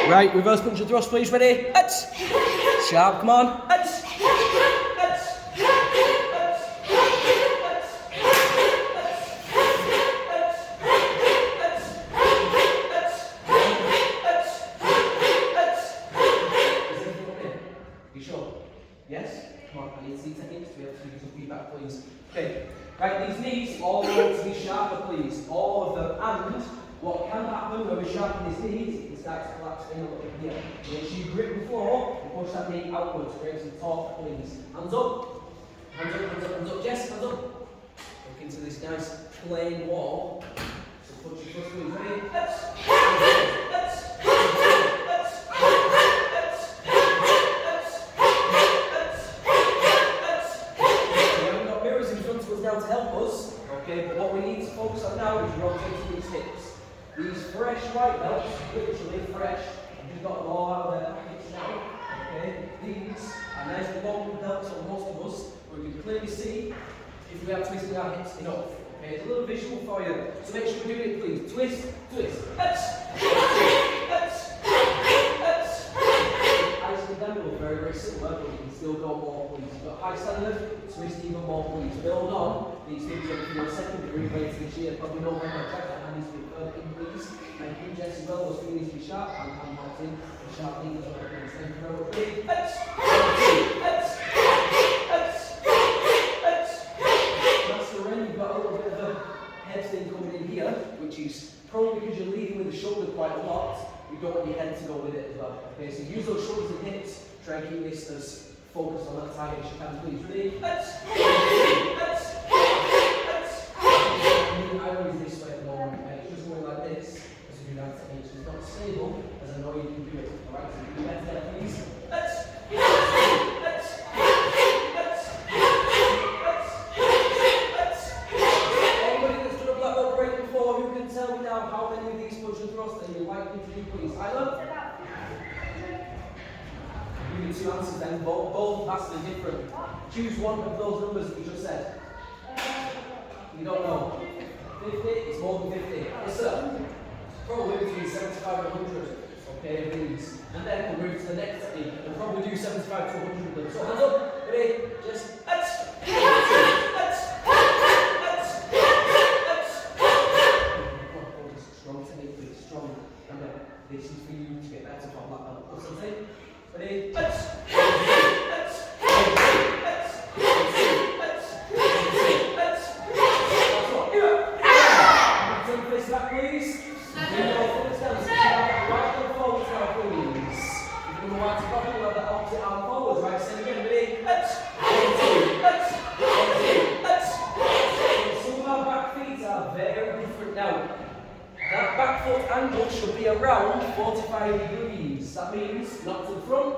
Right, reverse punch and thrust, please. Ready? Sharp, come on. You sure? Yes? Come on, I need to see techniques to be able to give you some feedback, please. Okay, right, these knees all want to be sharper, please. All of them. And what can happen when we sharpen these knees, it starts to collapse in a little bit here. Make sure you grip the floor and push that knee outwards. Create some torque, please. Hands up. Hands up, hands up, hands up. Jess, hands up. Look into this nice plain wall. So punch your thrust, please. Ready? Now to help us, okay, but what we need to focus on now is rotating these hips. These fresh white belts, literally fresh, I've just got them all out of their packets now, okay. These are nice long belts on most of us, where we can clearly see if we are twisting our hips enough, okay. It's a little visual for you, so make sure we're doing it, please. Twist, twist, very, very similar, but you can still go more, please. You've got high standard, twist even more, please. Build on. These things are for your secondary rates this year, probably November. Check that hand needs to be further in, please. Thank you, Jess, as well. Those feet need to be sharp. And Martin, the sharp knees as well, please. Thank you very much. Ready? That's the ring. You've got a little bit of a head thing coming in here, which is probably because you're leading with the shoulder quite a lot. You don't want your head to go with it as well. Okay, so use those shoulders and hips. Try and keep this as focused on that target as you can, please. Ready? I always this way at the moment, and it's just going like this as you do that technique. So it's not stable, as I know you can do it. Alright, so you do better there, please. Anybody that's done a black belt break before, who can tell me now how many of these punch and thrusts that you're likely to do, please? Isla? Give me two answers then, both vastly different. Choose one of those numbers that you just said. You don't know. 50? It's more than 50. Yes, sir. Probably between 75 and 100. Okay, of these. And then we'll move to the next technique. We'll probably do 75 to 100 of them. So hands up. Ready? Just. Strong technique, please. Strong. Remember, this is for you to get better from black belt. What's something? Ready? That back foot angle should be around 45 degrees. That means not to the front,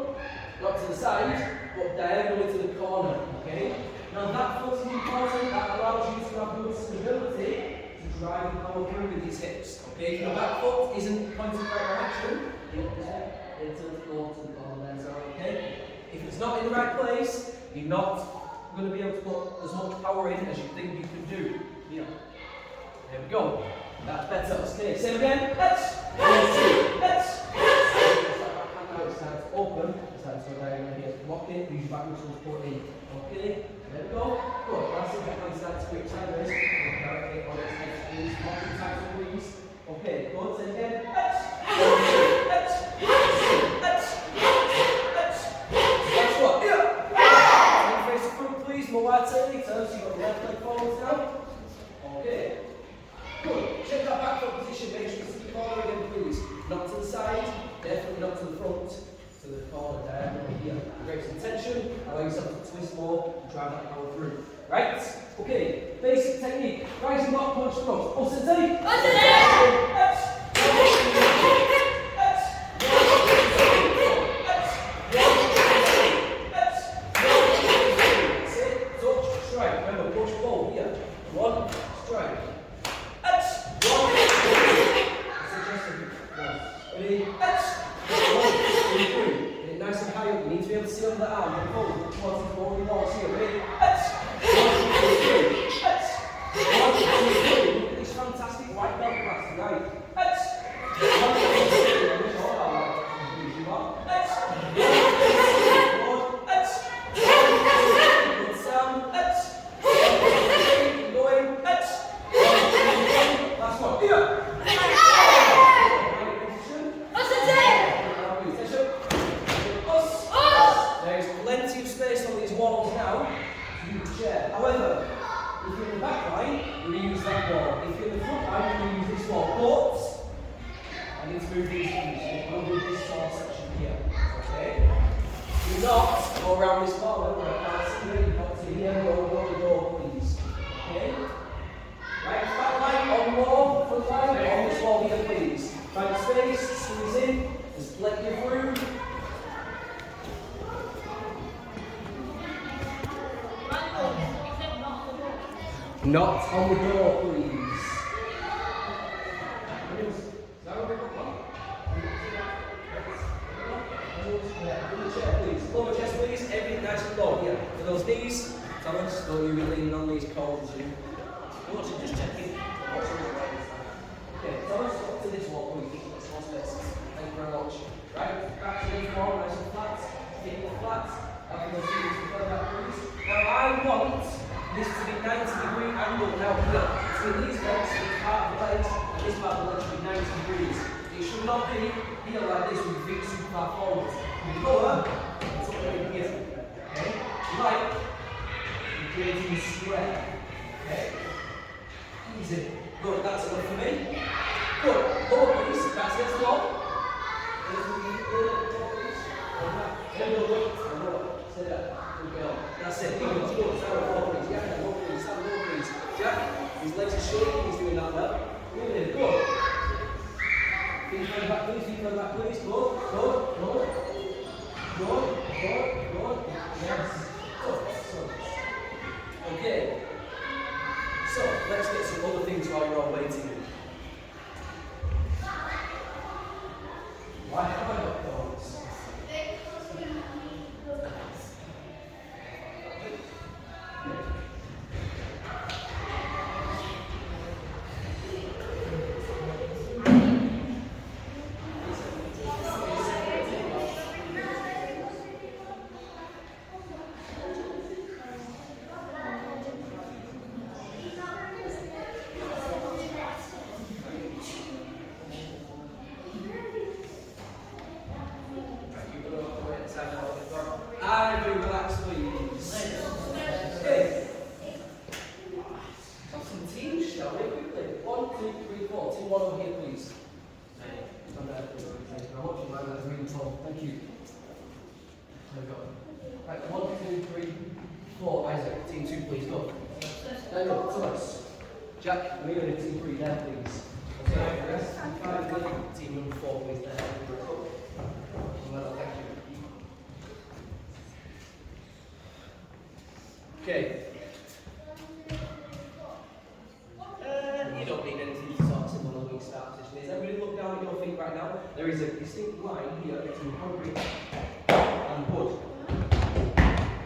not to the side, but diagonally to the corner. Okay? Now that foot is important. That allows you to have good stability to drive the power through with these hips. Okay? If your back foot isn't pointing the right direction, it'll tilt to the corner there. So, okay? If it's not in the right place, you're not going to be able to put as much power in as you think you can do. Here. There we go. That's better. Okay, same again. Let's. It's time to open. It's time to go diagonally here. Lock it. Use your back muscles. Put in. Okay. There we go. Good. That's it. That start to grip sideways. Directly on its head. Squeeze. Lock it. Time to squeeze. Okay. Good. Same again. That's what. Yeah. Face the front, please. More wide turn. So you've got the left leg forwards now. Okay. Good. Check that back foot position. Make sure you see the corner again, please. Not to the side, definitely not to the front. To the corner diagonally here. Create some tension. Allow yourself to twist more and drive that power through. Right? Okay. Basic technique. Rising block punch thrust. Osentei. Touch, strike. Remember, push, pull here. One, strike. Ready? Get it nice and high up. You need to be able to see under the arm. Then forward. Towards the forward walls here. Ready? 1, 2, 3. Look at this fantastic white belt class. Right. 1, 2, 3. we're going to use that wall. If you're in the front line, we're going to use this wall. But I need to move these things. We'll do this small section here. Okay? Do not go around this corner where I can't see where you've got to here. Go, please. Okay? Right, back line on wall, front line on this wall here, please. Find space, squeeze in, there's plenty of room. Not on the door, please. Please. Lower chest, please. Everything nice and low. Yeah. For those knees, Thomas, don't you be leaning on these cones. Just checking. Okay, Thomas, up to this wall, please. Small space. Thank you very much. Right, back to this wall, nice and flat. Keep it flat. Having those knees to further back, please. Now, I want this to be 90-degree angle now here. Between these legs, this part of the legs, and this part of the legs should be 90 degrees. It should not be here like this with your feet super far forward. When you lower, it's up right here. Okay? Like, you're creating a square. Okay? Easy. Good, that's enough for me. Good. Lower please. That's it. Lower. Stay there. Good girl. That's it. Good. Stand lower please. Yeah, lower please. Stand lower please. Jack, his legs are shaking. He's doing that well. Really good. Feet further back please. Feet further back please. Good. Yes. Good. Okay. So, let's get some other things while you're all waiting. Why have I got those? Relax, please. Okay. Have some teams, shall we? Quickly. 1, 2, 3, 4. Team 1 over here, please. Stand there, please. Thank you very much. You mind that really tall. Thank you. There we go. Right, 1, 2, 3, 4. Isaac, team 2, please. Go. There you go. Thomas. Jack, we're going to team 3 there, please. Okay, the rest. 5, good. Team number 4, please. There. Well, thank you. Okay. You don't need anything to sort of similar when you start position. Is everybody look down at your feet right now? There is a distinct line here between concrete and wood.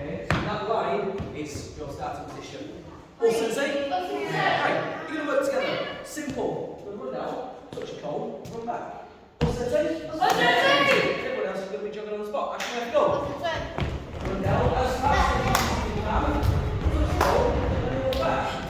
Okay, so that line is your starting position. All sensei? Right, you're going to work together. Simple. You're going to run down, touch a cone, run back. All sensei? Everyone else is going to be jogging on the spot. Actually, let's go. Run down as fast as you can. Touch a cone, and then run back.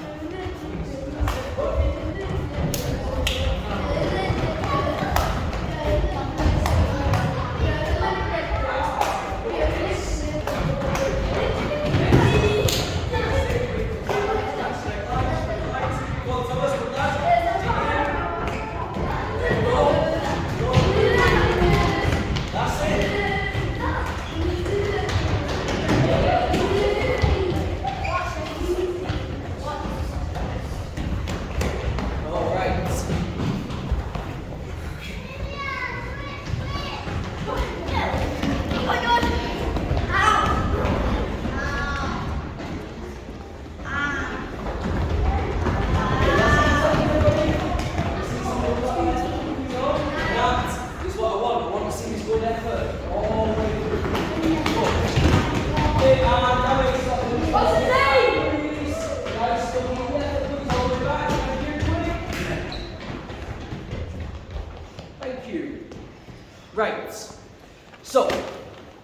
Right, so,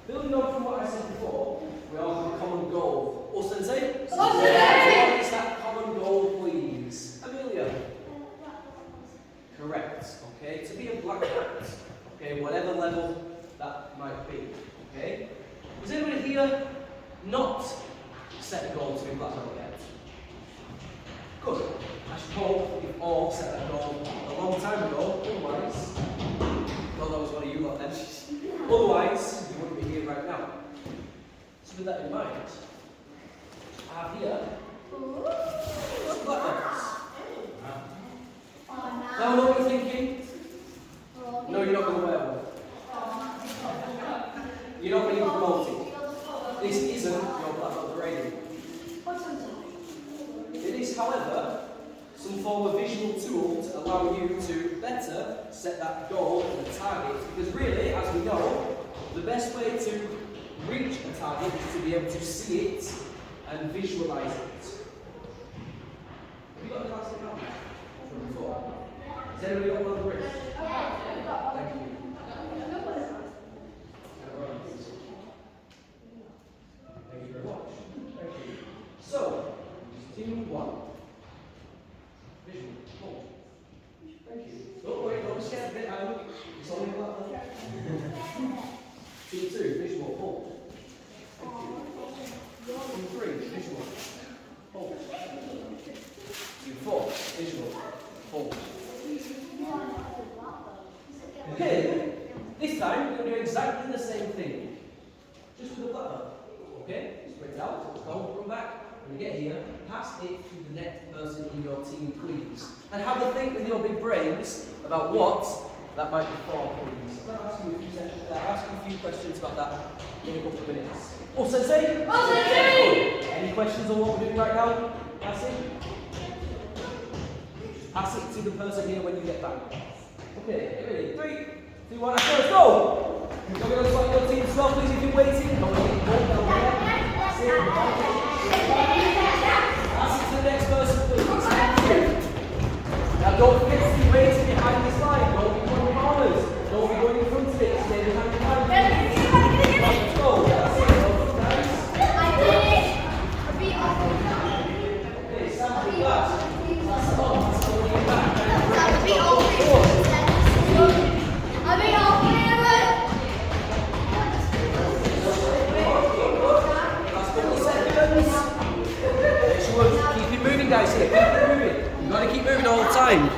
building on from what I said before, we all have a common goal. Oh, Sensei? What is that common goal, please? Amelia? Correct, okay, to be a black belt, okay, whatever level that might be, okay? Does anybody here not set a goal to be black belt yet? Good. hope you've all set that goal a long time ago. Otherwise, well, that was one of you lot then. Otherwise, you wouldn't be here right now. So with that in mind, I have here some blackbirds. Now I know what you're thinking. No, you're not going to wear one. You're not being promoted. This isn't your blackbird parading. It is, however, some form of visual tool to allow you to better set that goal and the target. Because really, as we know, the best way to reach a target is to be able to see it and visualise it. Have you got the classic now? From before? Has anybody got one of the wrist? Thank you. Thank you very much. Thank you. So, team 1. Visual. Hold. Thank you. Don't worry, don't be scared of it. It's only a black one. Team 2, visual. Hold. Thank you. Team 3, visual. Hold. Team 4, visual. Hold. Okay, this time we're going to do exactly the same thing, just with a blackbird. Okay, spread it out, go, run back. When you get here, pass it to the next person in your team, please. And have a think with your big brains about what that might be for, please. I'll ask you a few questions about that in a couple of minutes. Oh, Sensei! Oh, Sensei! Any questions on what we're doing right now? Pass it? Pass it to the person here when you get back. Okay, ready? 3, 2, 1, let's go! You're going to select your team as well, please, if you're waiting. Don't wait, don't down there. That's it. Pass it to the next person, please. Now, don't forget to be waiting behind this line. Don't be going corners. Don't be going in front of it. Stay behind the line. Let's go. That's it. Nice. Okay, Sam, do that. That's on. That's on your back. Keep it moving, guys. Here, keep it moving. You've got to keep moving all the time.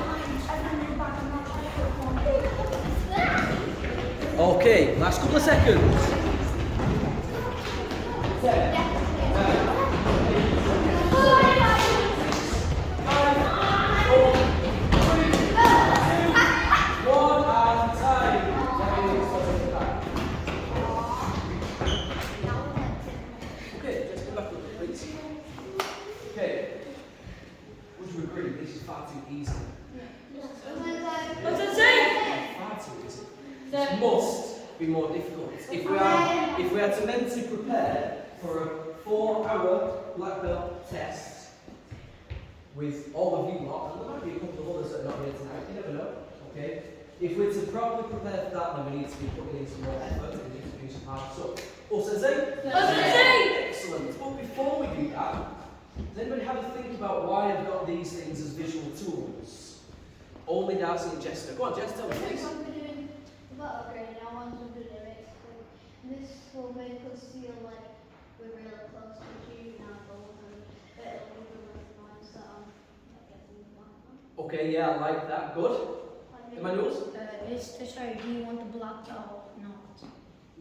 Okay, last couple of seconds. 10, 9, 5, 4, 3, 2, 1, and time. Okay, just go back a little bit, please. Okay. Would you agree this is far too easy? What's it say? Far too easy. This must be more difficult. If we are to meant to prepare for a 4-hour black belt test with all of you lot, and there might be a couple of others that are not here tonight, you never know, okay? If we're to properly prepare for that, then we need to be putting in some more effort, we need to do some hard stuff. Oh, Sensei? Excellent. But before we do that, does anybody have a think about why I've got these things as visual tools? Only Darcy and Jessica. Go on, Jess, tell me, please. This will make us feel like we're really close to achieving our goals, and it'll give them a mindset on getting the black one. Okay, yeah, I like that. Good. Emmanuel's? Sorry, do you want the black or not?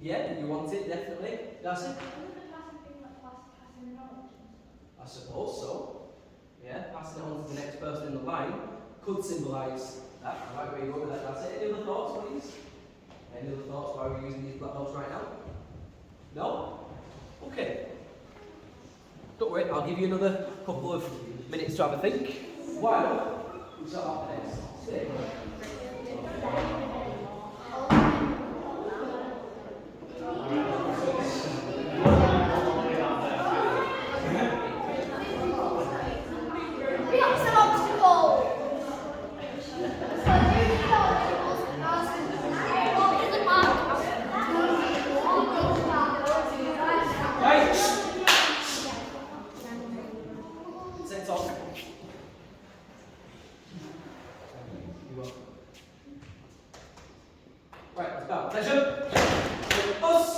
Yeah, you want it, definitely. Darcy? I suppose so. Yeah, passing it on to the next person in the line could symbolise that. I like where you go with that. That's it. Any other thoughts, please? Any other thoughts why we're using these black belts right now? No? Okay. Don't worry, I'll give you another couple of minutes to have a think. Why not? We start off next. Stay. Right, let's go. Attention! Us!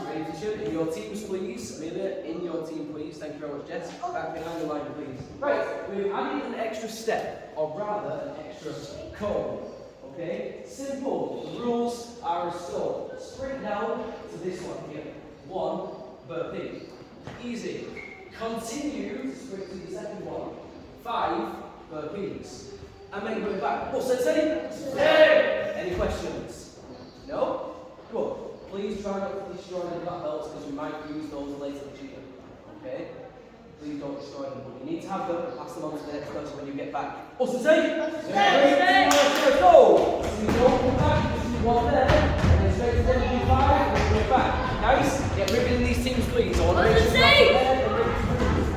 Ready to shoot? in your teams, please. Amelia, in your team, please. Thank you very much, Jess. Back behind the line, please. Right, we've added an extra step, or rather, an extra code. Okay? Simple. The rules are as so. Sprint down to this one here. 1 burpee. Easy. Continue to sprint to the second one. 5 burpees. And make your way back. Oh, Sensei? Any questions? No? Good. Please try not to destroy the black belts because we might use those later this year. Okay? Please don't destroy them. But you need to have them and pass them on to the next person when you get back. Oh, Sensei? Let's go! So you don't come back, just do one there, and then straight to the end, do 5, and then go back. Guys, get ribbon in these teams, please. I want to make sure you're there and ready to move.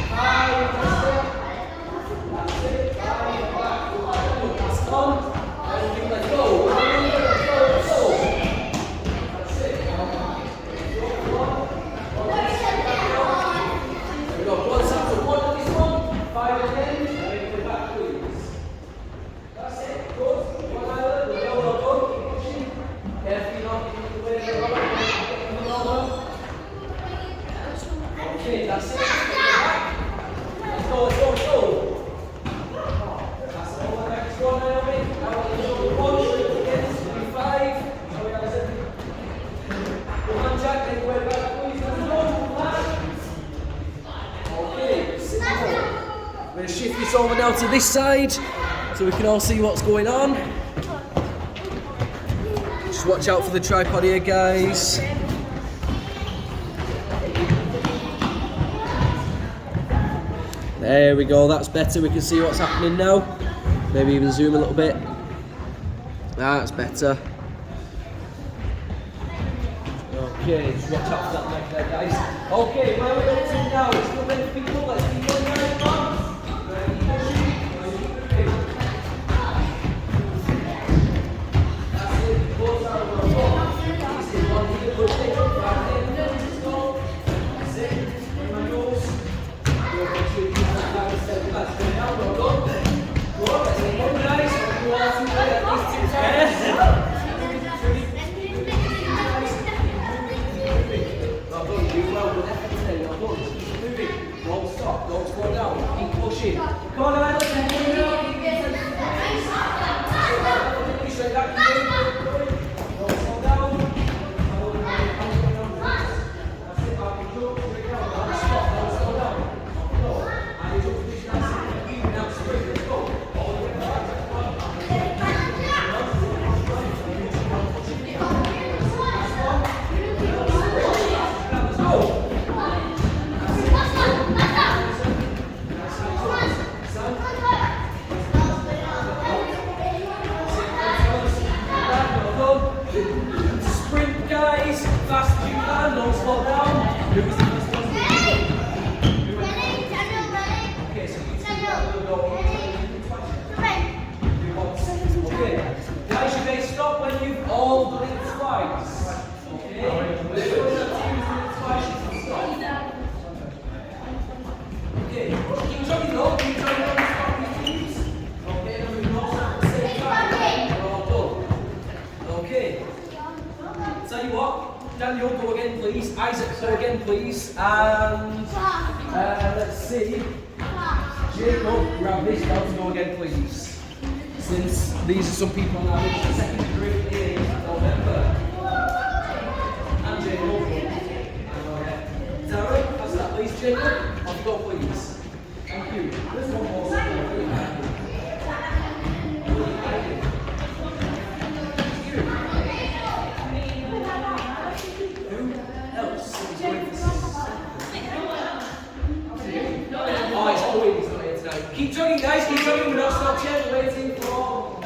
5, that's it. That's it. 5, back. Good. Pass on. And let's go. Let's go. Let's go. That's it. There we go. One side to one on this one. 5 again. And make it back, please. That's it. Good. One island. Well done. Keep pushing. Carefully not getting in the way of the rubber. Okay, that's it. Let's go, let's go, let's go. That's it. Over the next one, Naomi. Now we're going to go 1, straight again. So do 5. So we got 7. Come on, Jack. Make your way back, please. Let's go. Okay, simple. We're going to shift this over now to this side so we can all see what's going on. Just watch out for the tripod here, guys. There we go, that's better. We can see what's happening now. Maybe even zoom a little bit. That's better. Okay, just watch out for that mic there, guys. Okay, where we're up to now, it's not many people. Let's keep going right on. Don't stop, don't slow down, keep pushing. Come on, Amanda, keep going now. Keep straight back, keep going. Don't slow down. That's it, back and jump, straight down. Don't stop, don't slow down. Go. And you jump position, that's it. Now straight, let's go. All the way back. Let's go. Sprint, guys, fast as you can, don't slow down. Who's the first one? Okay, so you two will go okay, guys, you may stop when you've all done it twice. Okay, we're going to do it twice, you can stop. Okay, keep jogging though, keep jogging on the stop your teams. Okay, then we can all start at the same time. We're all done. Okay. Tell you what, Daniel, go again, please. Isaac, go again, please. And let's see. Jacob, grab this now to go again, please. Since these are some people now in the second degree in November. And Jacob. Darren, pass that, please, Jacob. Off you go, please. Thank you. There's one more. Keep jogging, guys, keep jogging. We're not stopped yet. We're waiting for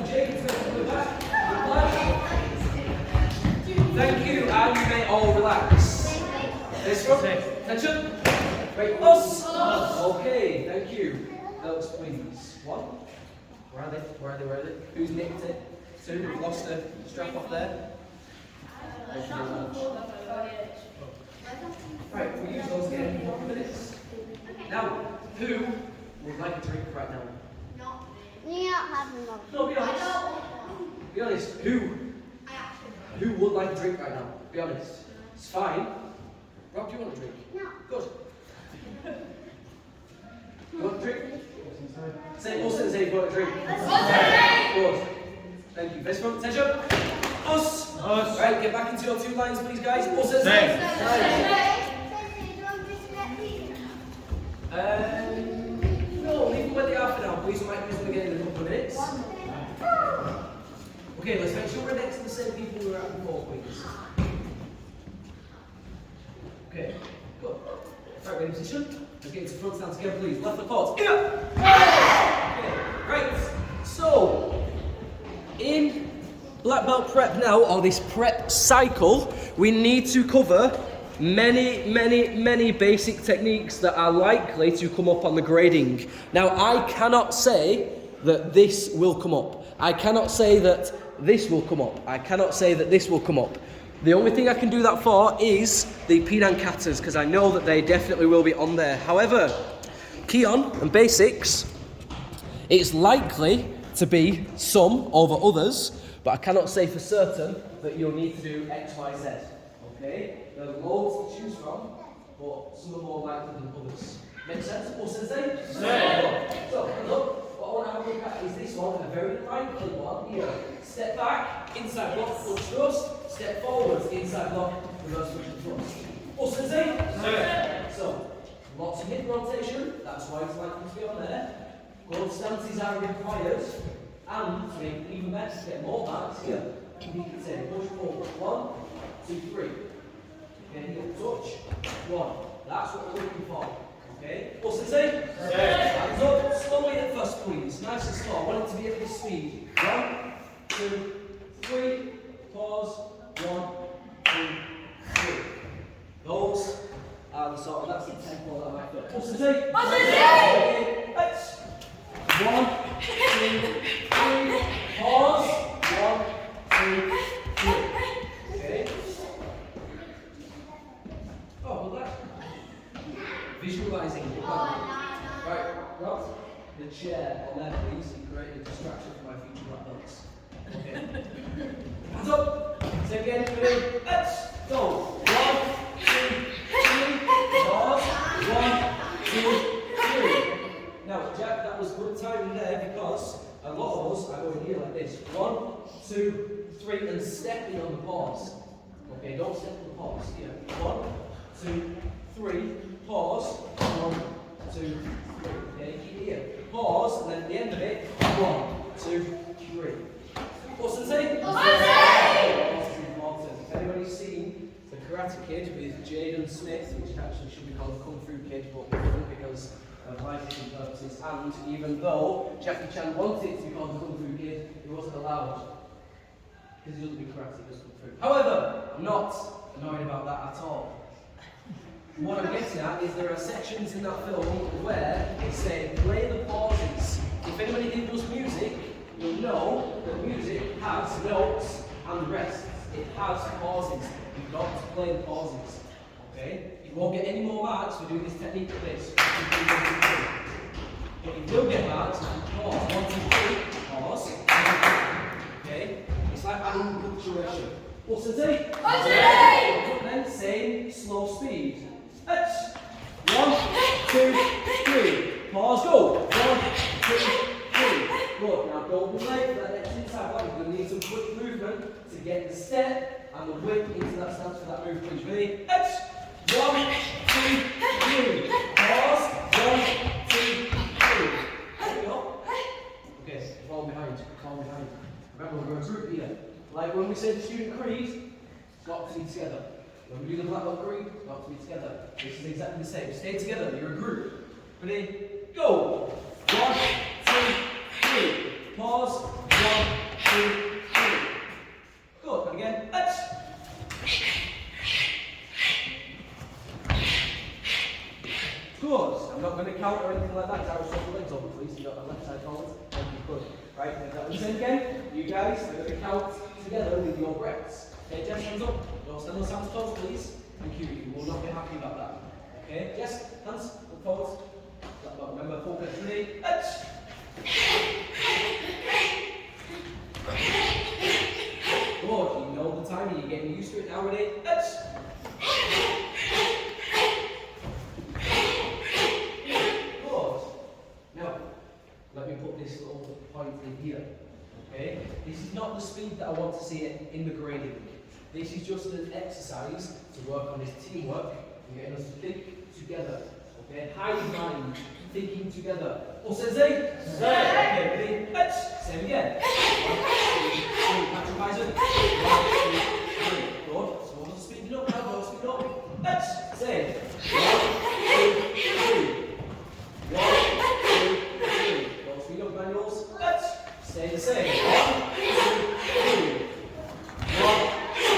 Jacob to come back. Thank you, and you may all relax. This one. Attention. Wait, us. Okay, thank you. Else, please. 1. Where are they? Where are they? Where are they? Who's nicked it? 2. We've lost a strap off there. Thank you very much. Right, we'll use those again in 1 minute. Now, who would like a drink right now? You're not having one. No, be honest. Be honest. Who would like a drink right now? Be honest. It's fine. Rob, do you want a drink? No. Good. You want a drink? Say, also say you want a drink. Good. Thank you. Best front, attention. Us. Right, get back into your 2 lines, please, guys. Also say. No, leave them where they are for now, please. We might use them again in a couple of minutes. Okay, let's make sure we're next to the same people we were at before, please. Okay, good. Right, ready position. Let's get into front stand together, please. Left foot forwards. Okay, right. So, in black belt prep now, or this prep cycle, we need to cover many basic techniques that are likely to come up on the grading. Now, I cannot say that this will come up. I cannot say that this will come up. I cannot say that this will come up. The only thing I can do that for is the Penang katas, because I know that they definitely will be on there. However, Keon and basics, it's likely to be some over others, but I cannot say for certain that you'll need to do X, Y, Z. Okay? There are loads to choose from, but some are more likely than others. Make sense? All sensei? So, look, what I want to have a look at is this one, a very likely one here. Step back, inside block, foot thrust. Step forwards, inside block, reverse foot thrust. All sensei? So, lots of hip rotation, that's why it's likely to be on there. Good stances are required, and to make it even better, to get more backs here, you can say push forward. 1, 2, 3. Okay, here, touch. 1. That's what we're looking for. Okay? What's it say? Hands up. Slowly at first, please. Nice and slow. I want it to be at this speed. 1, 2, 3. Pause. 1, 2, 3. Those are the sort of, that's the tempo that I like. What's it say? What's it say? 1, 2, 3. Pause. 1, 2, 3. Okay? Oh, well that. Visualizing. Right, Rob, the chair on there, please, and create a distraction for my future black belts. Okay. Hands up. Say again, ready? Let's go. 1, 2, 3. Pause. 1, 2, 3. Now, Jack, that was good timing there because a lot of us are going here like this. 1, 2, 3, and stepping on the pause. Okay, don't step on the pause. Here. 1, 2, 3. Pause. 1, 2, 3. Okay, keep it here. Pause, and then at the end of it, 1, 2, 3. What's the say? What's the important. If anybody's seen The Karate Kid with Jaden Smith, which actually should be called Kung Fu Kid, but we couldn't because of licensing purposes, and even though Jackie Chan wanted it to be called the Kung Fu Kid, it wasn't allowed. Because he doesn't do karate, he does Kung Fu. However, I'm not annoyed about that at all. What I'm getting at is there are sections in that film where it's saying play the pauses. If anybody here does music, you'll know that music has notes and rests. It has pauses. You've got to play the pauses. Okay? You won't get any more marks for doing this technique like this. But you will get marks if you pause. 1, 2, 3, pause. Okay? It's like adding punctuation. What's the say? Then same slow speed. 1, 2, 3. Pause, go. 1, 2, 3. Good. Now don't be late for that next inside block. You're going to need some quick movement to get the step and the whip into that stance for that move, please. Ready? 1, 2, 3. Pause. 1, 2, 3. There we go. Okay, fall behind. Fall behind. Remember, we're a group here. Like when we say the student creed, it's got to be together. When we do the black belt creed, it's got to be together. This is exactly the same. Stay together, you're a group. Ready? Go! 1, 2, 3. Pause. 1, 2, 3. Good. And again. Let's. Good. I'm not going to count or anything like that. I will swap the legs over, please. You got the left side forward. Thank you. Good. Right. Make that one again. You guys are going to count together with your breaths. Okay, Jess, hands up. Don't stand those hands close, please. Thank you. You will not be happy about that. Okay, Jess, hands, look forward. Remember, focus. Ready? Let's. Good. You know the timing. You're getting used to it now. Ready? Let's. here. Okay? This is not the speed that I want to see it in the grading. This is just an exercise to work on this teamwork and getting us to think together. Okay? Hive mind, thinking together. Oh, sensei? Okay, ready? Let's. Same again. 1, 2, 3. Patrick Bison. 1, 2, 3. Good. So we'll speed it up now. Go speed it up. Let's. Same. 1, 2, 3. 1, 2, 3. Go speed up, manuals. Let's. Stay the same. 1, 2, 3. 1, 2,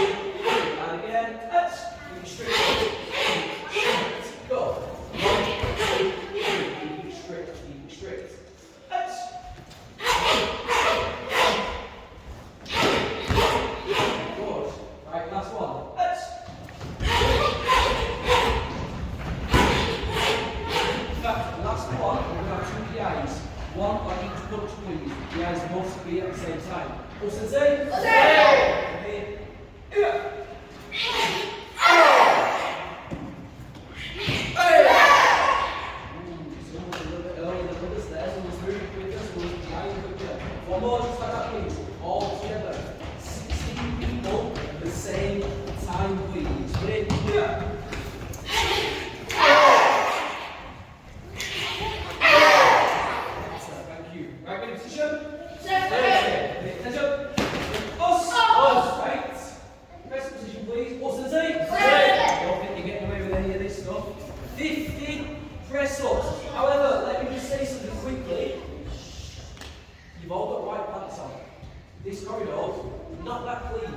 3. And again. Let's. Keep it straight. Straight. Go. 1, 2, 3. Keep it straight. Keep it straight. Let's. Good. Right, last one. Let's. In fact, last one, we're going to have two PIs. One on each punch, please. PIs must be at the same time. Oh, sensei? Okay. Yeah. Someone's a little bit early than others there. Someone's moving quicker, someone's behind quicker. One more, just like that, please. All together. 16 people at the same time, please. Ready? Yeah. Thank you. Right, ready, position? Okay, attention. Us. Right. Press position, please. Us and say. I don't think you're getting away with any of this stuff. 50 press ups. However, let me just say something quickly. You've all got white pants on. This corridor, not that clean.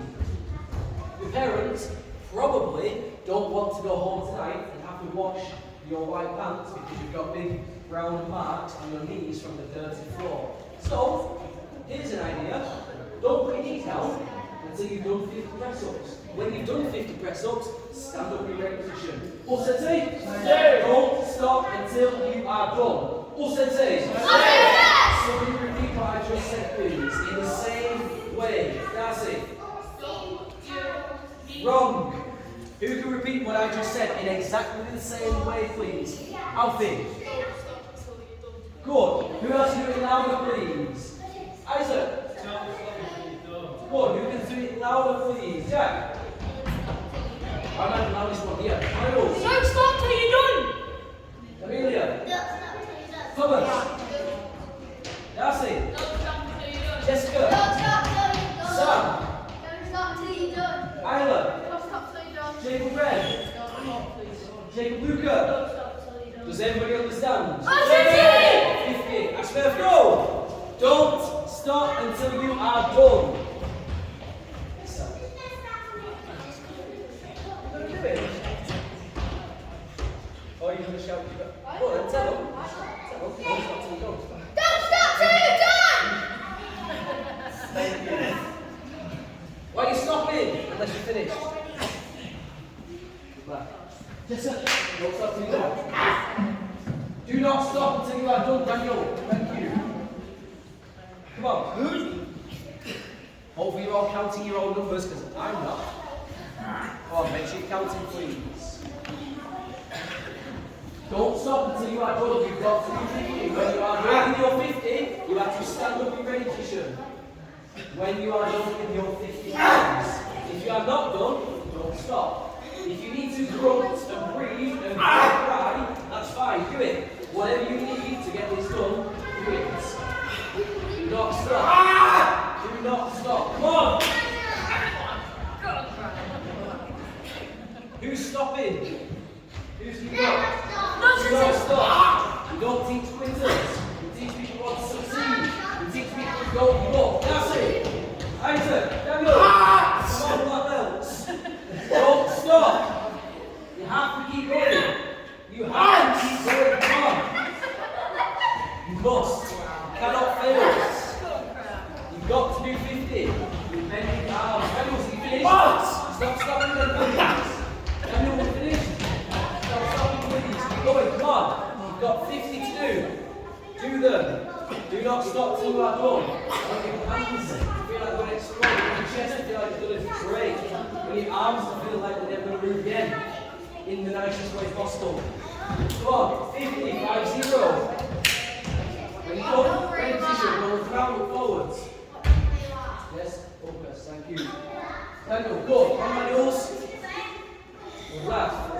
Your parents probably don't want to go home tonight and have to wash your white pants because you've got big brown marks on your knees from the dirty floor. So, here's an idea. Don't put your knees down until you've done 50 press-ups. When you've done 50 press-ups, stand up in your right position. Oh, sensei? Don't stop until you are done. Oh, sensei? So you repeat what I just said, please, in the same way. Darcy? Wrong. Who can repeat what I just said in exactly the same way, please? Alfie? Good. Who else can do it louder, please? Isaac? Good. Who can do it louder, please? Jack? I'm not the loudest one here. Miles? Don't stop till you're done. Amelia? Don't stop until you're done. Thomas? Darcy? Don't stop until you're done. Jessica? Don't stop until you're done. Sam? Don't stop until you're done. Isla? Don't stop until you're done. Jacob Red? Don't stop, please. Jacob Luca? Don't stop until you're done. Does everybody understand? Oh, 50. I swear, go! Don't stop until you are done. So, you're going to do it. Or you're going to shout. Go on, tell them. Tell them. Don't stop until you're done. Don't stop till you're done! Why are you stopping? Unless you're finished. Back. Yes, sir. Don't stop till you're done. Do not stop until you are done, Daniel. Thank you. Come on. Hopefully you're all counting your own numbers, because I'm not. Come on, make sure you're counting, please. Don't stop until you are done. You've got to do 50. When you are done with your 50, you have to stand up in ready position. When you are done with your 50 times. If you are not done, don't stop. If you need to grunt and breathe and cry, that's fine, do it. Whatever you need to get this done, do it. Do not stop. Do not stop. Come on. Who's stopping? Who's you got? Do not stop. You don't teach quitters. You teach people what to succeed. You teach people to go give up. That's it. Isaac, Daniel. Come on, black belts. Don't stop. You have to keep going. You have to keep going. Come on. You must. You cannot fail. You've got to do 50. You bend your arms. Daniel, so you finished? Stop stopping then, please. Daniel, we finished? Stop stopping, please. Keep going. Come on. You've got 50 to do. Do them. Do not stop till you are done. When your hands feel like they're exploding, when your chest feel like it's going to break, when your arms feel like they're never going to move again, in the nicest way possible. Come on, 50, 5-0. When you're done, ready to position. Go round, look forwards. Yes, focus. Thank you. Daniel, good. On my nose. Left.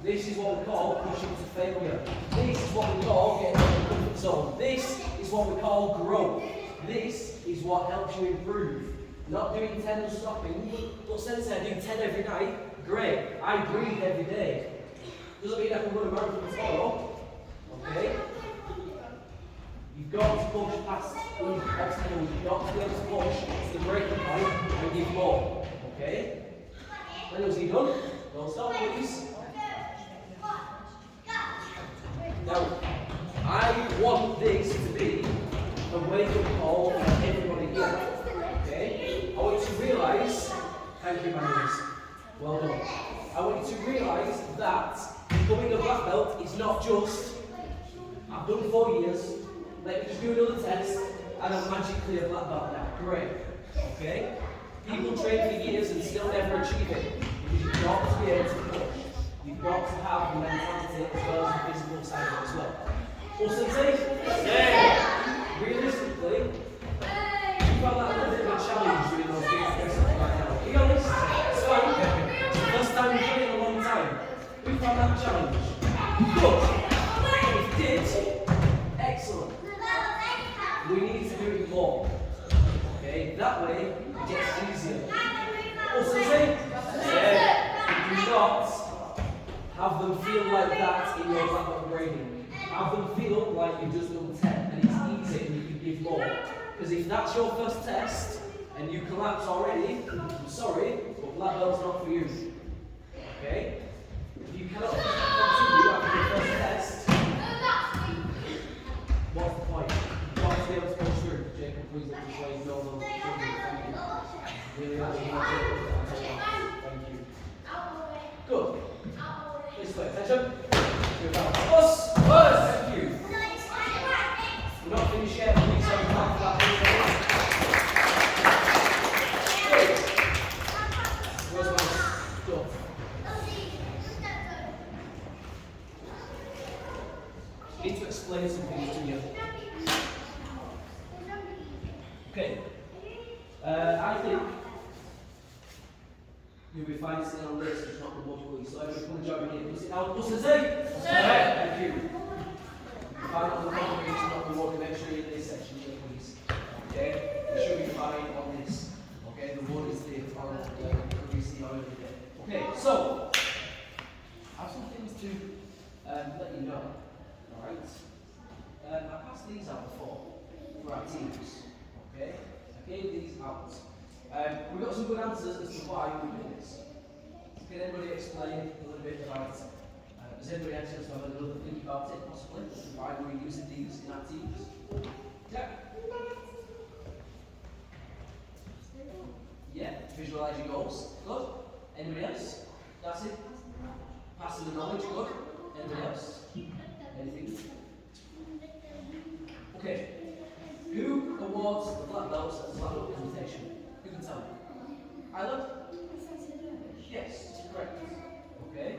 This is what we call pushing to failure. This is what we call getting out of the comfort zone. This is what we call growth. This is what helps you improve. Not doing 10 and stopping. But sensei, I do 10 every night. Great. I breathe every day. Doesn't mean I can run a marathon tomorrow. Okay? You've got to push past obstacles. You've got to be able to push to the breaking point and give more. Okay? When was he done? Don't stop, please. Now, I want this to be a wake-up call for everybody here. Okay? I want you to realise, thank you, Magnus. Well done. I want you to realise that becoming a black belt is not just, I've done 4 years, let me just do another test, and I'm magically a black belt now. Great. Okay? People train for years and still never achieve it. Because you've got to be able to push. You've got to have the mentality as well as the physical side of it as well. Sensei? Yeah. Realistically, you felt that a little bit of a challenge doing those big exercises right now. Be honest, it's fine. First time you've done it in a long time. Who found that a challenge? Good. If you did, excellent. We need to do it more. Okay? That way, it gets easier. Sensei? Yeah. Do not have them feel like that in your black belt grading. Have them feel like you've just done 10 and it's easy and you can give more. Because if that's your first test and you collapse already, I'm sorry, but black belt's not for you. Okay? If you cannot continue after your first test, what's the point? You've got to be able to go through. Jacob, please let me play no. Thank you. Really, thank you. Good. Please pay attention. Us. Thank you. We're not finished yet. Please have a clap for that. Good. Where's my stuff? I need to explain some things to you. Okay. I think you'll be fine sitting on this, it's not the water police. So everybody come and join me here. Can you sit down? Sensei? Thank you. Fine on the water police, not the water. Make sure you're in this section here, please. Okay? You should be fine on this. Okay? The water is there on the you see on every day. Okay, so I have some things to let you know. Alright? I passed these out before for our teams. Okay? I gave these out. We've got some good answers as to why we're doing this. Can anybody explain a little bit about it? Does anybody actually have a little think about it, possibly? Why we're using these in our teams? Yeah? Yeah? Visualise your goals. Good. Anybody else? That's it? Passing the knowledge. Good. Anybody else? Anything? Okay. Who awards the black belts at the black belt presentation? Who can tell me? Island? Yes, correct. Okay.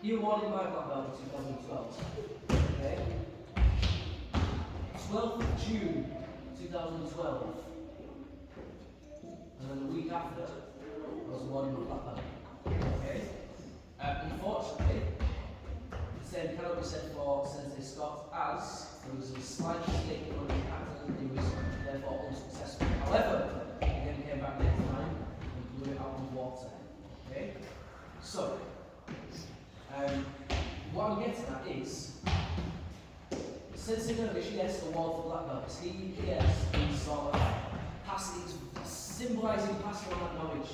He awarded my black belt in 2012. Okay. 12th of June 2012. And then the week after, I was awarded my black belt. Okay. Unfortunately, the same cannot be said for Sensei Scott, as there was a slight mistake on the pattern, he was therefore unsuccessful. However, he then came back next time and blew it out of the water. Okay? So, what I'm getting at is, Sensei Dervish, yes, award for black belts. Yes, he's sort of passing, symbolising passing on that knowledge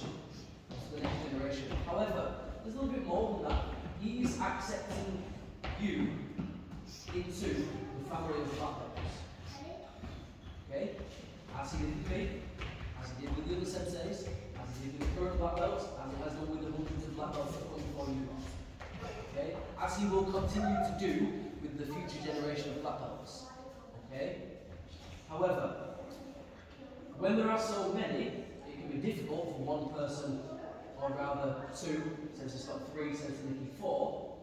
to the next generation. However, there's a little bit more than that. He's accepting you into the family of black belts. Okay? As he did with me, as he did with the other senseis, as he did with the current black belts, as he has done with the hundreds of black belts that come before you. Okay? As he will continue to do with the future generation of black belts. Okay? However, when there are so many, it can be difficult for one person, or rather two, since it's got three, since it's making 4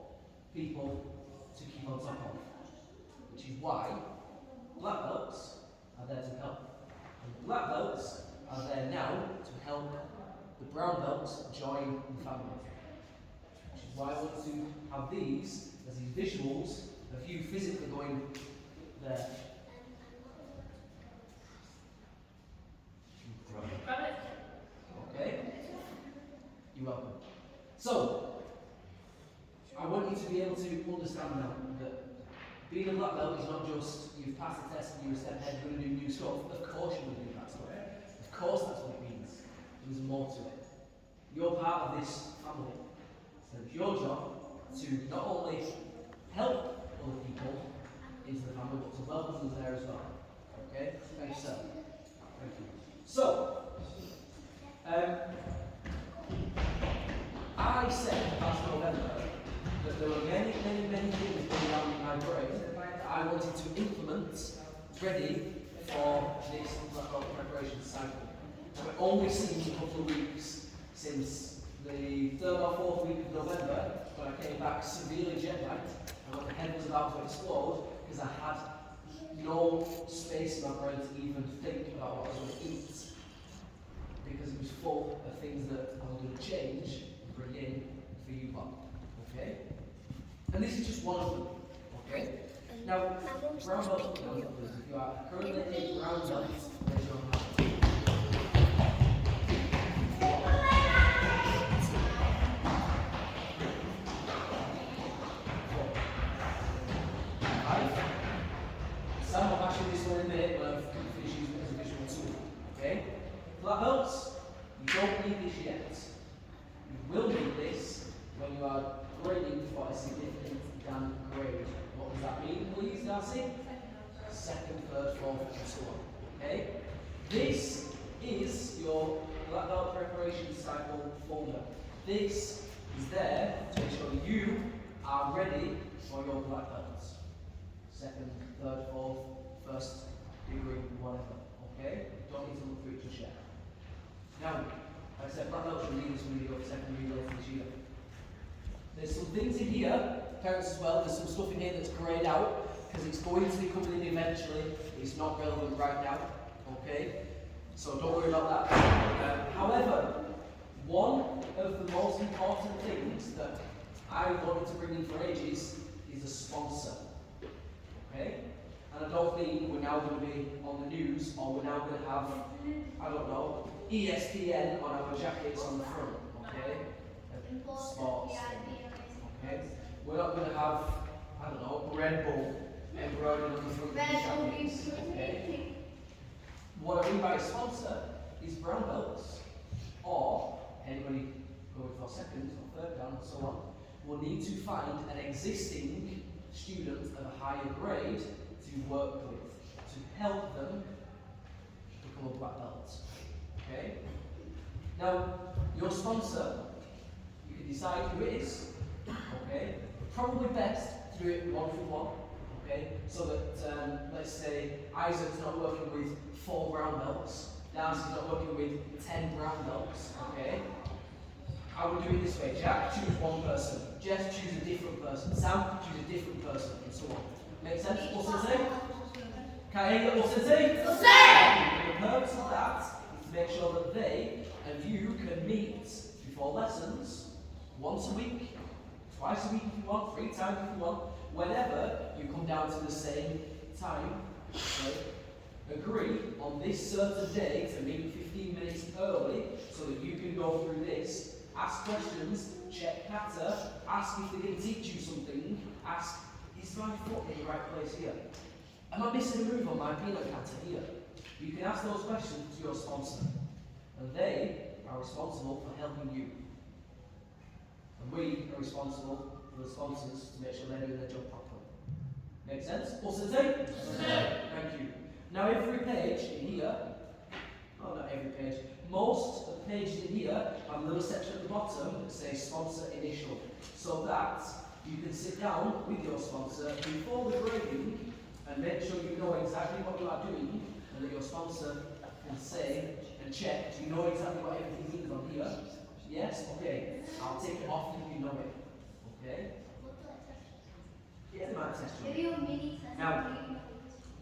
people to keep on top of. Which is why black belts are there to help. And the black belts are there now to help the brown belts join the family. Which is why I want to have these as these visuals of you physically going there. Okay? You're welcome. So, I want you to be able to understand now that being a black belt is not just you've passed the test and you're a step ahead, you're going to do new stuff. Of course you're going to do that stuff. Of course that's what it means. There's more to it. You're part of this family. So it's your job to not only help other people into the family, but to welcome them there as well. Okay? Thank you, sir. Thank you. So, I said last November that there were many things going on in my brain that I wanted to implement ready for this black belt preparation cycle. So it only seems a couple of weeks since the 3rd or 4th week of November when I came back severely jet lagged and my head was about to explode because I had no space in my brain to even think about what I was going to eat because it was full of things that I was going to change and bring in for you lot. Okay? And this is just one of them. Okay? Now, brown belt, if you are currently a brown belt, raise your hand. Sam will ask you this one in a minute when I've finished using it as a visual tool. Okay? Black belts, you don't need this yet. You will need this when you are grading for a significant Dan grade. What does that mean, please, Darcy? Second, third, fourth, and so on. Okay? This is your black belt preparation cycle folder. This is there to make sure you are ready for your black belts. Second, third, fourth, first degree, whatever. Okay? Don't need to look through it just yet. Now, like I said, black belts will need this when you go for secondary later this year. There's some things in here, parents as well, there's some stuff in here that's greyed out because it's going to be coming in eventually. It's not relevant right now. Okay? So don't worry about that. However, one of the most important things that I wanted to bring in for ages is a sponsor. Okay? And I don't mean we're now going to be on the news or we're now going to have, I don't know, ESPN on our jackets on the front. Okay? Sports. Okay? We're not going to have, I don't know, Red Bull embroidered on the front of the jackets. Okay? What I mean by a sponsor is brown belts or anybody going for second or third down and so on will need to find an existing student of a higher grade to work with, to help them become a black belt. Okay? Now, your sponsor, you can decide who it is. Okay? Probably best to do it one-for-one. Okay? So that, let's say, Isaac's not working with 4 brown belts, Darcy's not working with 10 brown belts. Okay? I would do it this way. Jack, choose one person. Jeff, choose a different person. Sam, choose a different person, and so on. Make sense? What's it say? Can I hear what's it say? The purpose of that is to make sure that they and you can meet before lessons once a week, twice a week if you want, 3 times if you want, whenever you come down to the same time. Okay? Agree on this certain day to meet 15 minutes early so that you can go through this. Ask questions, check kata, ask if they can teach you something, ask, is my foot in the right place here? Am I missing a move on my peanut kata here? You can ask those questions to your sponsor, and they are responsible for helping you. And we are responsible for the sponsors to make sure they're doing their job properly. Make sense? What's it say? Thank you. Now every page in here, oh not every page, most of the pages in here have a little section at the bottom that says sponsor initial, so that you can sit down with your sponsor before the grading and make sure you know exactly what you are doing and that your sponsor can say and check, do you know exactly what everything means on here? Yes? Okay. I'll take it off if you know it. Okay? Yeah, they might test you. Maybe a mini test. Now,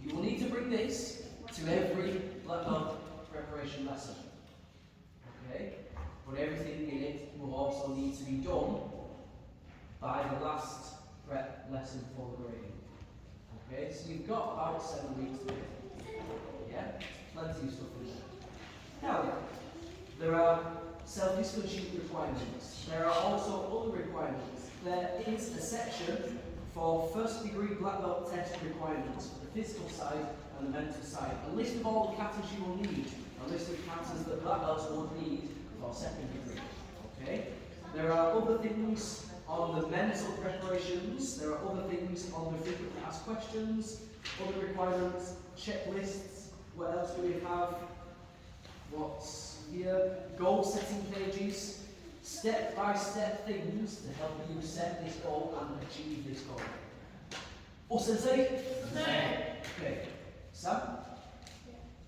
You will need to bring this to every black belt preparation lesson. Okay? But everything in it will also need to be done by the last prep lesson for the grading. Okay, so you've got about 7 weeks to do it. Yeah? Plenty of stuff in there. Now, there are self-discussion requirements. There are also other requirements. There is a section for first degree black belt test requirements for the physical side and the mental side. A list of all the catas you will need. A list of catas that black belts will need for second degree. Okay? There are other things on the mental preparations, there are other things on the frequently asked questions, other requirements, checklists. What else do we have? What's here? Goal setting pages, step-by-step things to help you set this goal and achieve this goal. Oh, Sensei? Okay. Sam?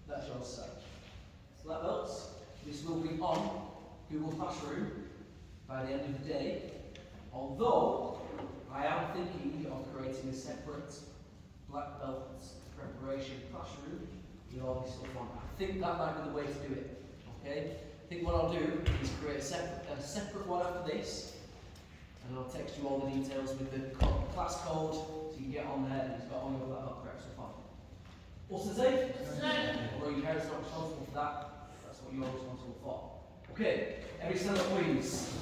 That's yours, Sam. Black belts, this will be on Google Classroom by the end of the day. Although, I am thinking of creating a separate black belt preparation classroom with all this stuff on. I think that might be the way to do it. Okay? I think what I'll do is create a separate one after this, and I'll text you all the details with the class code so you can get on there and it's got all your black belt prep stuff on. What's the date? Although your parents are not responsible for that, that's what you're responsible for. Okay, every stand up please.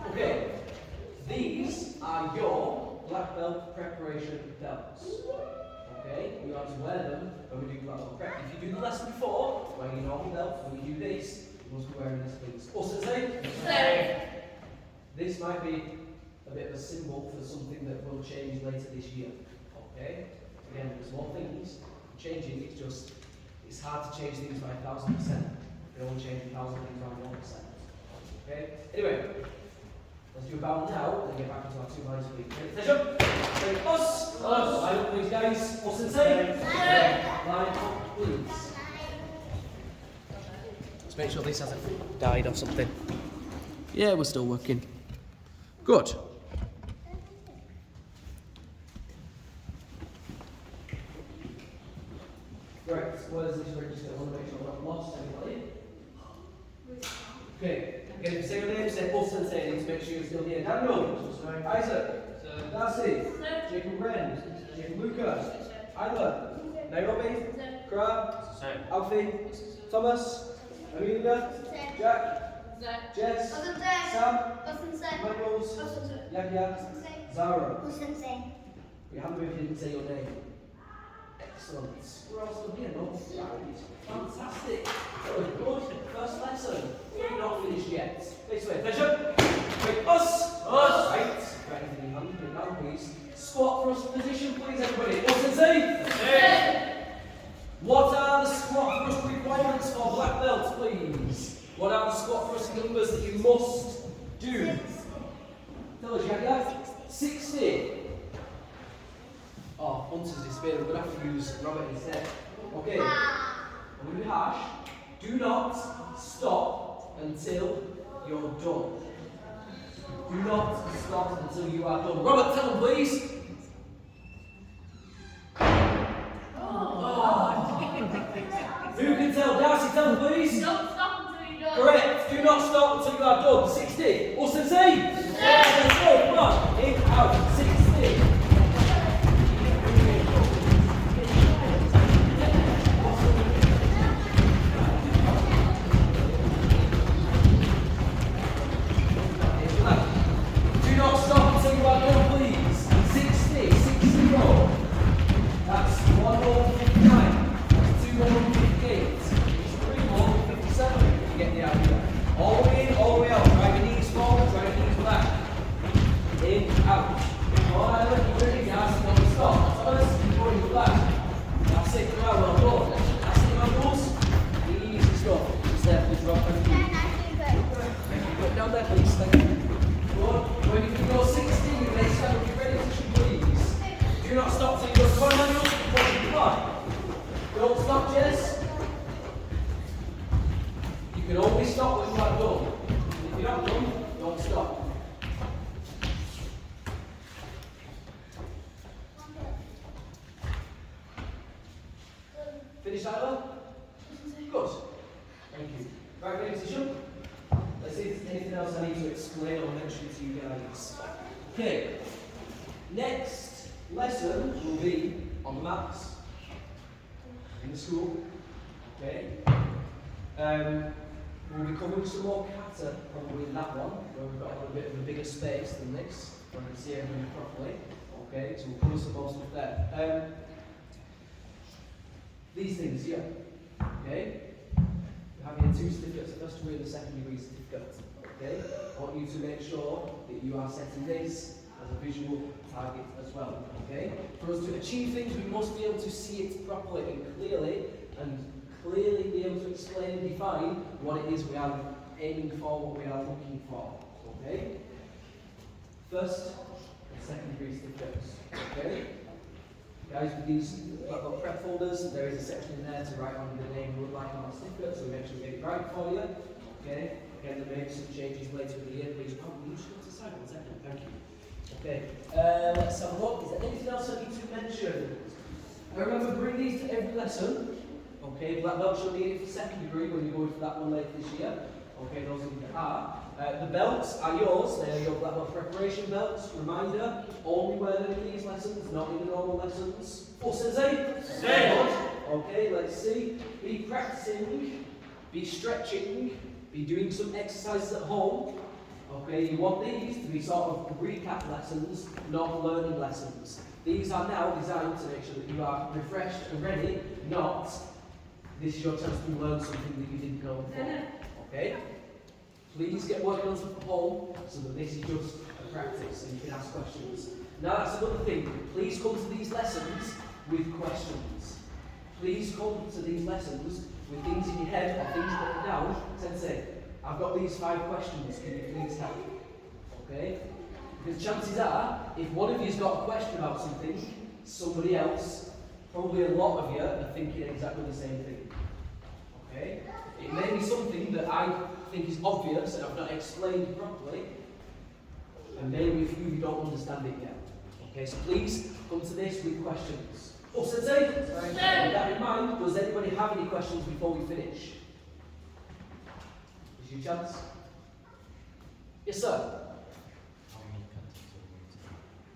Okay, these are your black belt preparation belts. Okay, you have to wear them when we do black belt prep. If you do the lesson before, wear your normal belt. When you do this, you must be wearing this, please. Also, this might be a bit of a symbol for something that will change later this year. Okay? Again, there's more things changing, it's hard to change things by 1,000%. You can only change 1,000 things by 1%. Okay? Anyway, let's do a bow now and get back into our 2 lines of week. Attention! Take us! Line up please guys. Us and say. Line up please. Let's make sure this hasn't died or something. Yeah, we're still working. Good. Right, where's this register? I want to make sure I'm not lost anybody. Okay, again, if you say your name, say us and say to make sure you're still here. Daniel, Isaac, Darcy, Jacob Wren, Jacob Lucas, Isla, Nairobi, Crab, Alfie, Thomas, Amelia, Jack, Jess, Sam, Michaels, Yahya, Zara. We haven't if you didn't say your name. Excellent. We're all still here, no? Fantastic. Good. First lesson. We're not finished yet. This way. Pleasure. Wait, us. Right. Right, anything in hand. Put it down, please. Squat thrust position, please, everybody. Us and say. What are the squat thrust requirements for black belts, please? What are the squat thrust numbers that you must do? Tell us, Yahya. 60. Oh, Hunter's disappeared. We're going to have to use Robert instead. Okay. I'm going to be harsh. Do not stop until you're done. Do not stop until you are done. Robert, tell them, please. Who can tell? Darcy, tell them, please. Don't stop until you're done. Correct. Do not stop until you are done. 60. Austin, say. Let's go. Come on. In, out. 60. Do not stop until you are done, please. 60. 60. That's 159. That's 258. 357. You get the idea. All the way in, all the way out. Drive your knees forward, drive your knees back. In, out. Come on, Island. You're ready, guys. Don't stop. Thomas, keep going back. That's it. Come on, well done. That's it, my rules. Easy stuff. Step, please drop and keep. Put down there, please. Thank you. Good. When you can go 60, you may stand up. Get ready, please. Do not stop till you go. Come on, Daniel. Come on. Don't stop, Jess. Tyler? Good. Thank you. Right, ready position? Let's see if there's anything else I need to explain or mention to you guys. Okay. Next lesson will be on the maths in the school. Okay. We'll be covering some more kata probably in that one, where we've got a little bit of a bigger space than this, where we can see everything properly. Okay, so we'll cover some more stuff there. These things here. Okay. You have here 2 certificates, the first degree and the second degree certificate. Okay. I want you to make sure that you are setting this as a visual target as well. Okay. For us to achieve things, we must be able to see it properly and clearly be able to explain and define what it is we are aiming for, what we are looking for. Okay? First and second degree certificates. Okay? Guys, with these Blackboard prep folders, there is a section in there to write on the name you would like on the certificate, so we make sure we get it right for you. Okay? Again, there may be some changes later in the year. Please come and just go to the side 1 second. Thank you. Okay. Let's have a look. Is there anything else I need to mention? I remember bring these to every lesson. Okay, black belts you'll need it for second degree when you go for that one later this year. Okay, those of you that are. The belts are yours, they are your black belt preparation belts. Reminder, only wear them in these lessons, not in the normal lessons. Oh, Sensei? Okay, let's see. Be practicing, be stretching, be doing some exercises at home. Okay, you want these to be sort of recap lessons, not learning lessons. These are now designed to make sure that you are refreshed and ready, not this is your chance to learn something that you didn't know before. Okay? Please get working on stuff at home so that this is just a practice and you can ask questions. Now that's another thing. Please come to these lessons with questions. Please come to these lessons with things in your head or things written down. Sensei, I've got these 5 questions. Can you please help? Okay? Because chances are, if one of you's got a question about something, somebody else, probably a lot of you, are thinking exactly the same thing. Okay? It may be something that I think is obvious and I've not explained properly, and maybe if you don't understand it yet. Okay, so please come to this with questions. Oh, Sensei! With that in mind, does anybody have any questions before we finish? Is your chance? Yes, sir?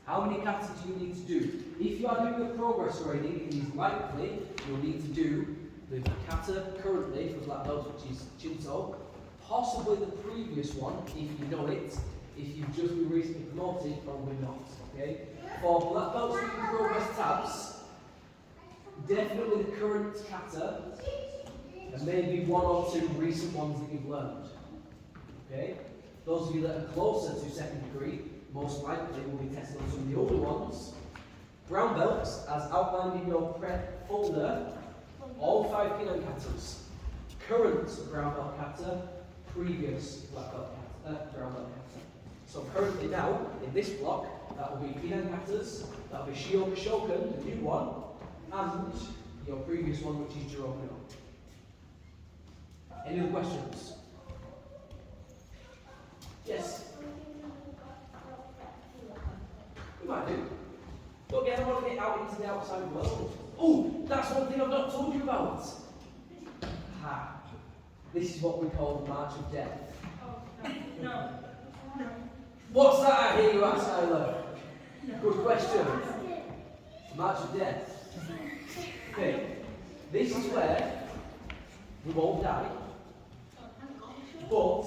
How many katas do you need to do? If you are doing a progress grading, it is likely you'll need to do the kata currently for black belt, which is Shinto, possibly the previous one, if you know it. If you've just been recently promoted, probably not. Okay? For black belts with progress tabs, definitely the current kata, and maybe 1 or 2 recent ones that you've learned. Okay? Those of you that are closer to second degree, most likely will be tested on some of the older ones. Brown belts, as outlined in your prep folder, all 5 Pinan katas. Current brown belt kata, previous black belt kata, brown belt kata. So currently now, in this block, that will be Pinan katas, that will be Shioka Shokan, the new one, and your previous one, which is Jiroku no. Any other questions? Yes? We might do. But again, I want to get out into the outside world. Oh, that's one thing I've not told you about. Ha. This is what we call the March of Death. No. What's that I hear you ask, Tyler? Good question. March of Death. Okay. This is where we won't die, but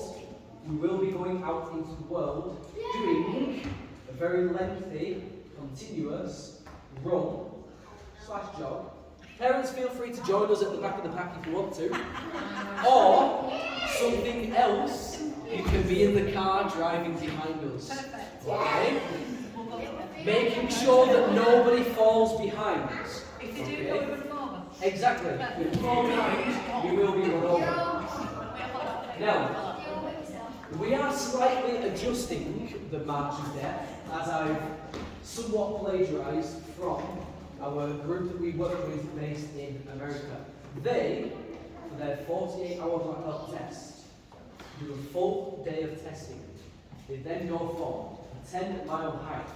we will be going out into the world doing a very lengthy, continuous run/jog. Parents, feel free to join us at the back of the pack if you want to. Or something else, you can be in the car driving behind us. Okay? Making sure that nobody falls behind. If they do go over the farmer. Exactly. If you fall behind, you will be run over. Now, we are slightly adjusting the March of Death, as I've somewhat plagiarised from our group that we work with based in America. They, for their 48-hour black belt test, do a full day of testing. They then go for a 10-mile hike.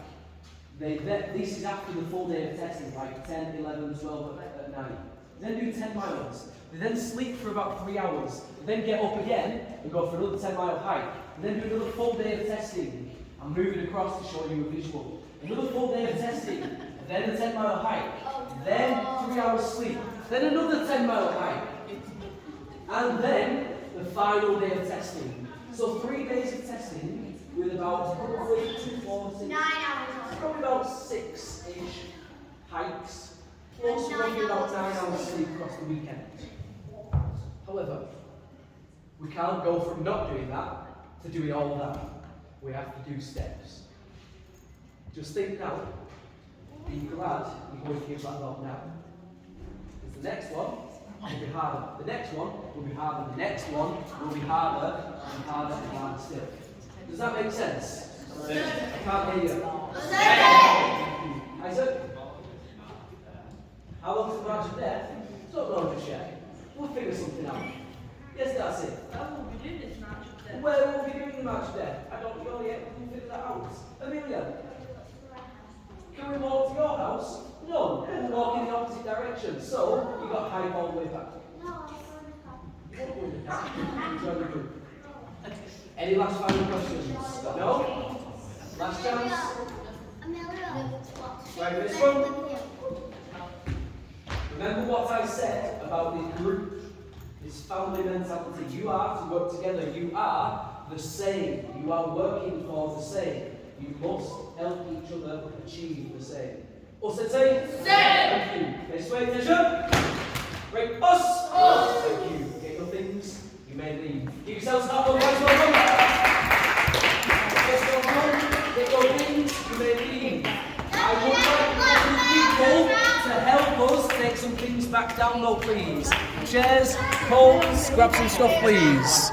This is after the full day of testing, like 10, 11, 12 at night. then do 10 miles. They then sleep for about 3 hours. They then get up again and go for another 10-mile hike. And then do another full day of testing. I'm moving across to show you a visual. Another full day of testing, then a 10-mile hike, then 3 hours sleep, then another 10-mile hike, and then the final day of testing. So 3 days of testing with about probably 2, 4, 6, 9 hours. probably about 6-ish hikes, plus roughly about 9 hours sleep across the weekend. However, we can't go from not doing that to doing all that. We have to do steps. Just think now, be glad you're going to give that up now. Because the next one will be harder. The next one will be harder. The next one will be harder and harder and harder still. Does that make sense? I can't hear you. Isaac? How long's the march of death? Don't know just yet. We'll figure something out. Yes, that's it. I won't be doing this march of death. Where will we be doing the march of death? I don't know yet. We'll figure that out. Amelia? Can we walk to your house? No, we'll walk in the opposite direction. So, you've got to hike all the way back. No, You won't go in the car. Join the group. Any last final questions? No? Last chance? Right, this one. Remember what I said about this group, this family mentality. You are to work together. You are the same. You are working for the same. You must help each other achieve the same. Us and say? Same! Thank you. Next way, attention. Break us. Us. Thank you. Get your things. You may leave. Give yourselves that one. Right, well done. Get your things. You may leave. I would like people to help us take some things back down low, please. Chairs, coats, grab some stuff, please.